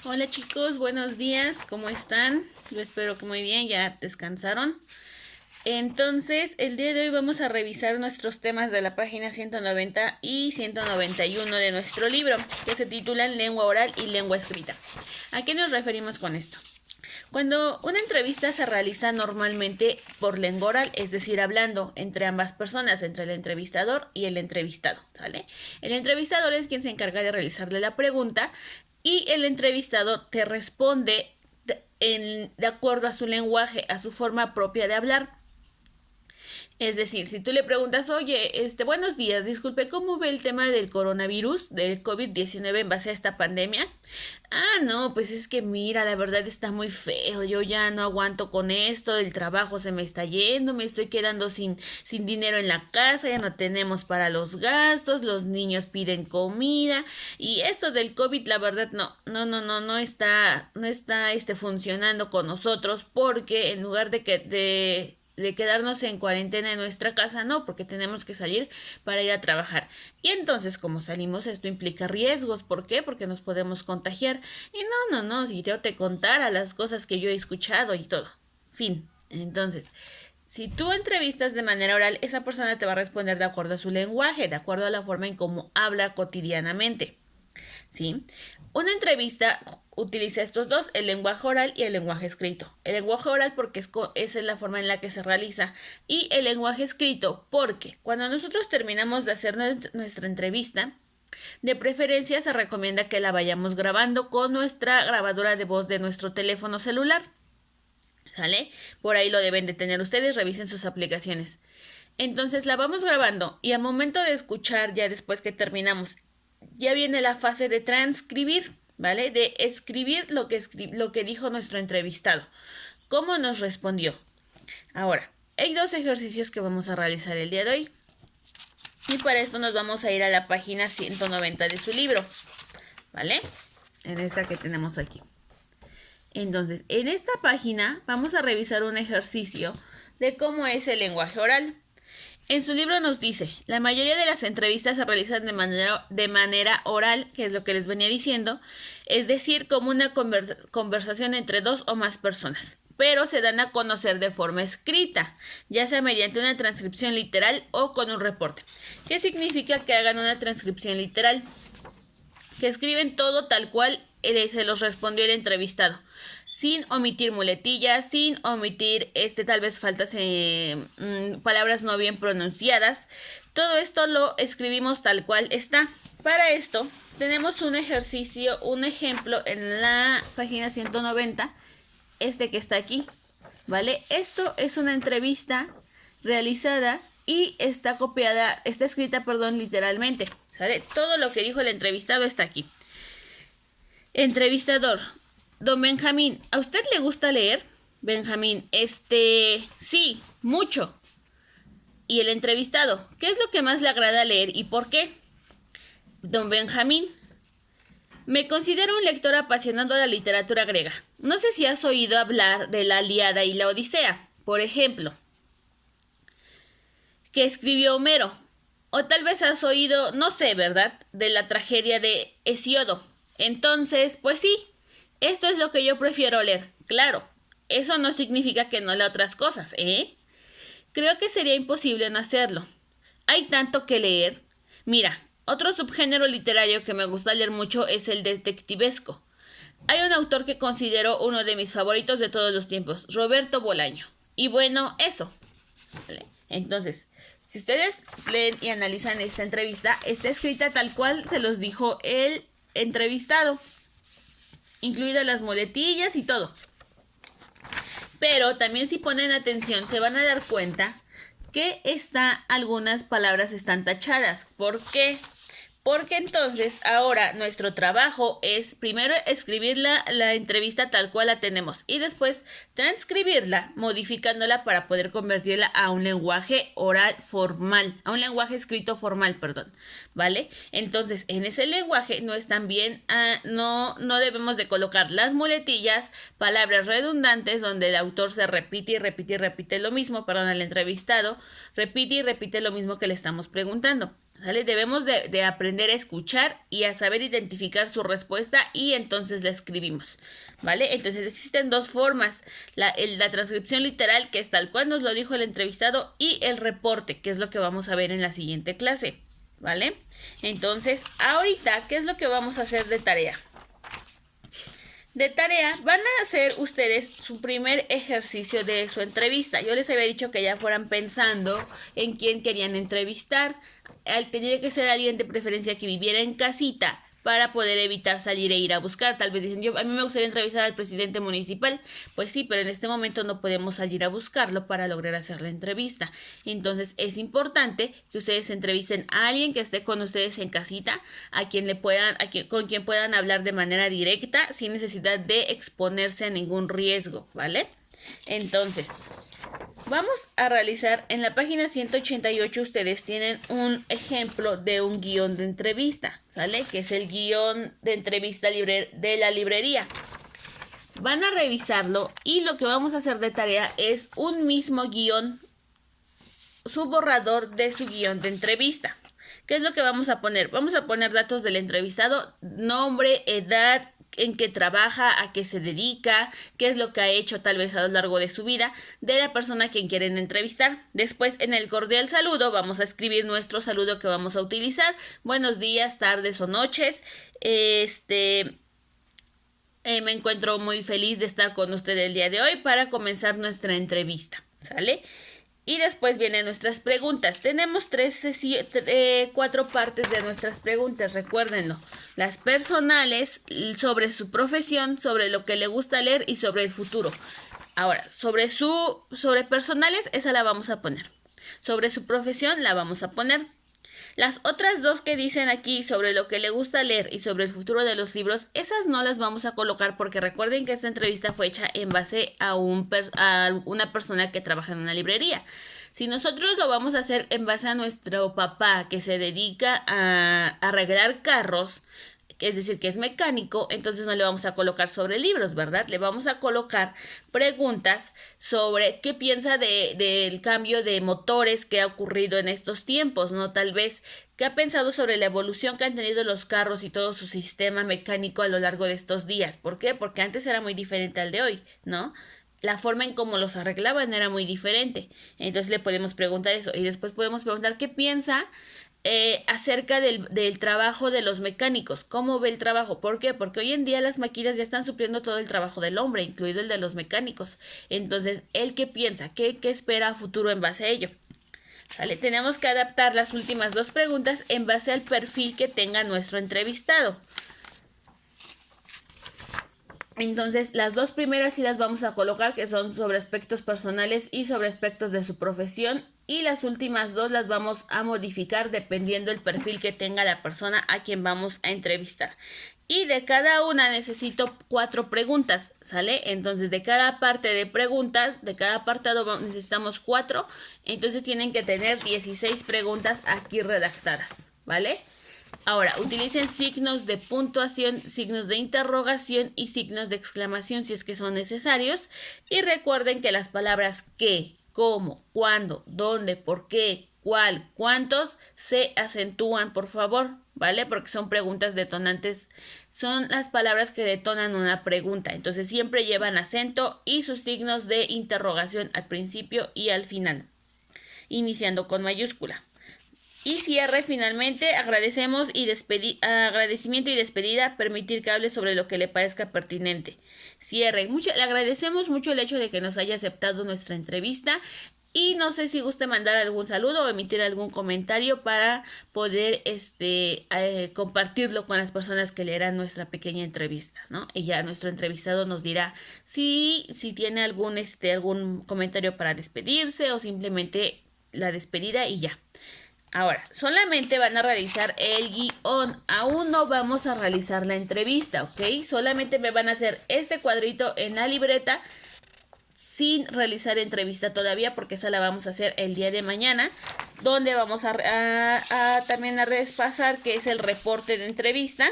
Hola chicos, buenos días, ¿cómo están? Yo espero que muy bien, ya descansaron. Entonces, el día de hoy vamos a revisar nuestros temas de la página 190 y 191 de nuestro libro, que se titulan Lengua oral y lengua escrita. ¿A qué nos referimos con esto? Cuando una entrevista se realiza normalmente por lengua oral, es decir, hablando entre ambas personas, entre el entrevistador y el entrevistado, ¿sale? El entrevistador es quien se encarga de realizarle la pregunta y el entrevistado te responde de acuerdo a su lenguaje, a su forma propia de hablar. Es decir, si tú le preguntas, oye, buenos días, disculpe, ¿cómo ve el tema del coronavirus, del COVID-19 en base a esta pandemia? Ah, no, pues es que mira, la verdad está muy feo, yo ya no aguanto con esto, el trabajo se me está yendo, me estoy quedando sin dinero en la casa, ya no tenemos para los gastos, los niños piden comida, y esto del COVID, la verdad, no está funcionando con nosotros, porque en lugar de quedarnos en cuarentena en nuestra casa, no, porque tenemos que salir para ir a trabajar. Y entonces, como salimos, esto implica riesgos. ¿Por qué? Porque nos podemos contagiar. Y no, si yo te contara las cosas que yo he escuchado y todo. Fin. Entonces, si tú entrevistas de manera oral, esa persona te va a responder de acuerdo a su lenguaje, de acuerdo a la forma en cómo habla cotidianamente. ¿Sí? Una entrevista utiliza estos dos, el lenguaje oral y el lenguaje escrito. El lenguaje oral porque es la forma en la que se realiza y el lenguaje escrito porque cuando nosotros terminamos de hacer nuestra entrevista, de preferencia se recomienda que la vayamos grabando con nuestra grabadora de voz de nuestro teléfono celular. ¿Sale? Por ahí lo deben de tener ustedes, revisen sus aplicaciones. Entonces la vamos grabando y al momento de escuchar, ya después que terminamos, ya viene la fase de transcribir, ¿vale? De escribir lo que dijo nuestro entrevistado. ¿Cómo nos respondió? Ahora, hay dos ejercicios que vamos a realizar el día de hoy. Y para esto nos vamos a ir a la página 190 de su libro, ¿vale? En esta que tenemos aquí. Entonces, en esta página vamos a revisar un ejercicio de cómo es el lenguaje oral. En su libro nos dice, la mayoría de las entrevistas se realizan de manera oral, que es lo que les venía diciendo, es decir, como una conversación entre dos o más personas, pero se dan a conocer de forma escrita, ya sea mediante una transcripción literal o con un reporte. ¿Qué significa que hagan una transcripción literal? Que escriben todo tal cual se los respondió el entrevistado, sin omitir muletillas, sin omitir tal vez faltas palabras no bien pronunciadas. Todo esto lo escribimos tal cual está. Para esto tenemos un ejercicio, un ejemplo en la página 190, que está aquí, ¿vale? Esto es una entrevista realizada y está escrita, literalmente, ¿sale? Todo lo que dijo el entrevistado está aquí. Entrevistador: don Benjamín, ¿a usted le gusta leer? Benjamín: sí, mucho. Y el entrevistado: ¿qué es lo que más le agrada leer y por qué? Don Benjamín: me considero un lector apasionado de la literatura griega. No sé si has oído hablar de la Ilíada y la Odisea, por ejemplo, que escribió Homero. O tal vez has oído, no sé, ¿verdad?, de la tragedia de Hesíodo. Entonces, pues sí, esto es lo que yo prefiero leer. Claro, eso no significa que no lea otras cosas, ¿eh? Creo que sería imposible no hacerlo. Hay tanto que leer. Mira, otro subgénero literario que me gusta leer mucho es el detectivesco. Hay un autor que considero uno de mis favoritos de todos los tiempos, Roberto Bolaño. Y bueno, eso. ¿Vale? Entonces, si ustedes leen y analizan esta entrevista, está escrita tal cual se los dijo el entrevistado, incluidas las muletillas y todo. Pero también, si ponen atención, se van a dar cuenta que algunas palabras están tachadas. ¿Por qué? Porque entonces ahora nuestro trabajo es primero escribir la entrevista tal cual la tenemos y después transcribirla, modificándola para poder convertirla a un lenguaje oral formal, a un lenguaje escrito formal, perdón, ¿vale? Entonces, en ese lenguaje no están bien, no debemos de colocar las muletillas, palabras redundantes donde el autor se repite y repite y repite lo mismo, el entrevistado repite y repite lo mismo que le estamos preguntando. ¿Sale? Debemos de aprender a escuchar y a saber identificar su respuesta y entonces la escribimos, ¿vale? Entonces existen dos formas, la transcripción literal, que es tal cual nos lo dijo el entrevistado, y el reporte, que es lo que vamos a ver en la siguiente clase, ¿vale? Entonces, ahorita, ¿qué es lo que vamos a hacer de tarea? De tarea, van a hacer ustedes su primer ejercicio de su entrevista. Yo les había dicho que ya fueran pensando en quién querían entrevistar. Tendría que ser alguien de preferencia que viviera en casita para poder evitar salir e ir a buscar. Tal vez dicen, a mí me gustaría entrevistar al presidente municipal. Pues sí, pero en este momento no podemos salir a buscarlo para lograr hacer la entrevista. Entonces es importante que ustedes entrevisten a alguien que esté con ustedes en casita, con quien puedan hablar de manera directa, sin necesidad de exponerse a ningún riesgo, ¿vale? Entonces, vamos a realizar en la página 188, ustedes tienen un ejemplo de un guión de entrevista, ¿sale? Que es el guión de entrevista de la librería. Van a revisarlo y lo que vamos a hacer de tarea es un mismo guión, su borrador de su guión de entrevista. ¿Qué es lo que vamos a poner? Vamos a poner datos del entrevistado, nombre, edad, en qué trabaja, a qué se dedica, qué es lo que ha hecho tal vez a lo largo de su vida, de la persona a quien quieren entrevistar. Después, en el cordial saludo, vamos a escribir nuestro saludo que vamos a utilizar. Buenos días, tardes o noches. Me encuentro muy feliz de estar con usted el día de hoy para comenzar nuestra entrevista, ¿sale? Y después vienen nuestras preguntas. Tenemos 4 partes de nuestras preguntas, recuérdenlo. Las personales, sobre su profesión, sobre lo que le gusta leer y sobre el futuro. Ahora, sobre personales, esa la vamos a poner. Sobre su profesión, la vamos a poner. Las otras 2 que dicen aquí sobre lo que le gusta leer y sobre el futuro de los libros, esas no las vamos a colocar porque recuerden que esta entrevista fue hecha en base a una persona que trabaja en una librería. Si nosotros lo vamos a hacer en base a nuestro papá que se dedica a arreglar carros, es decir, que es mecánico, entonces no le vamos a colocar sobre libros, ¿verdad? Le vamos a colocar preguntas sobre qué piensa del cambio de motores que ha ocurrido en estos tiempos, ¿no? Tal vez, ¿qué ha pensado sobre la evolución que han tenido los carros y todo su sistema mecánico a lo largo de estos días? ¿Por qué? Porque antes era muy diferente al de hoy, ¿no? La forma en cómo los arreglaban era muy diferente. Entonces le podemos preguntar eso. Y después podemos preguntar qué piensa acerca del trabajo de los mecánicos. ¿Cómo ve el trabajo? ¿Por qué? Porque hoy en día las máquinas ya están supliendo todo el trabajo del hombre, incluido el de los mecánicos. Entonces, ¿él qué piensa? ¿Qué espera a futuro en base a ello? ¿Sale? Tenemos que adaptar las últimas 2 preguntas en base al perfil que tenga nuestro entrevistado. Entonces, las 2 primeras sí las vamos a colocar, que son sobre aspectos personales y sobre aspectos de su profesión. Y las últimas 2 las vamos a modificar dependiendo del perfil que tenga la persona a quien vamos a entrevistar. Y de cada una necesito 4 preguntas, ¿sale? Entonces, de cada parte de preguntas, de cada apartado necesitamos 4. Entonces, tienen que tener 16 preguntas aquí redactadas, ¿vale? Ahora, utilicen signos de puntuación, signos de interrogación y signos de exclamación si es que son necesarios. Y recuerden que las palabras qué, cómo, cuándo, dónde, por qué, cuál, cuántos se acentúan, por favor, ¿vale? Porque son preguntas detonantes, son las palabras que detonan una pregunta. Entonces siempre llevan acento y sus signos de interrogación al principio y al final, iniciando con mayúscula. Y cierre finalmente, agradecimiento y despedida, permitir que hable sobre lo que le parezca pertinente. Cierre, le agradecemos mucho el hecho de que nos haya aceptado nuestra entrevista y no sé si guste mandar algún saludo o emitir algún comentario para poder compartirlo con las personas que leerán nuestra pequeña entrevista, ¿no? Y ya nuestro entrevistado nos dirá si tiene algún comentario para despedirse o simplemente la despedida y ya. Ahora, solamente van a realizar el guión, aún no vamos a realizar la entrevista, ¿ok? Solamente me van a hacer este cuadrito en la libreta sin realizar entrevista todavía, porque esa la vamos a hacer el día de mañana, donde vamos también a repasar qué es el reporte de entrevista,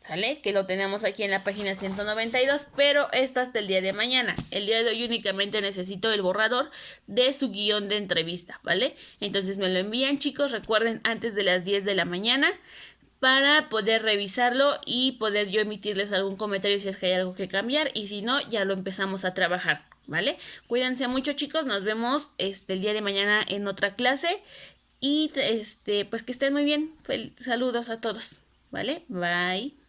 ¿Sale? Que lo tenemos aquí en la página 192, pero esto hasta el día de mañana. El día de hoy únicamente necesito el borrador de su guión de entrevista, ¿vale? Entonces me lo envían, chicos, recuerden, antes de las 10 de la mañana para poder revisarlo y poder yo emitirles algún comentario si es que hay algo que cambiar, y si no, ya lo empezamos a trabajar, ¿vale? Cuídense mucho, chicos, nos vemos el día de mañana en otra clase y pues que estén muy bien. Saludos a todos, ¿vale? Bye.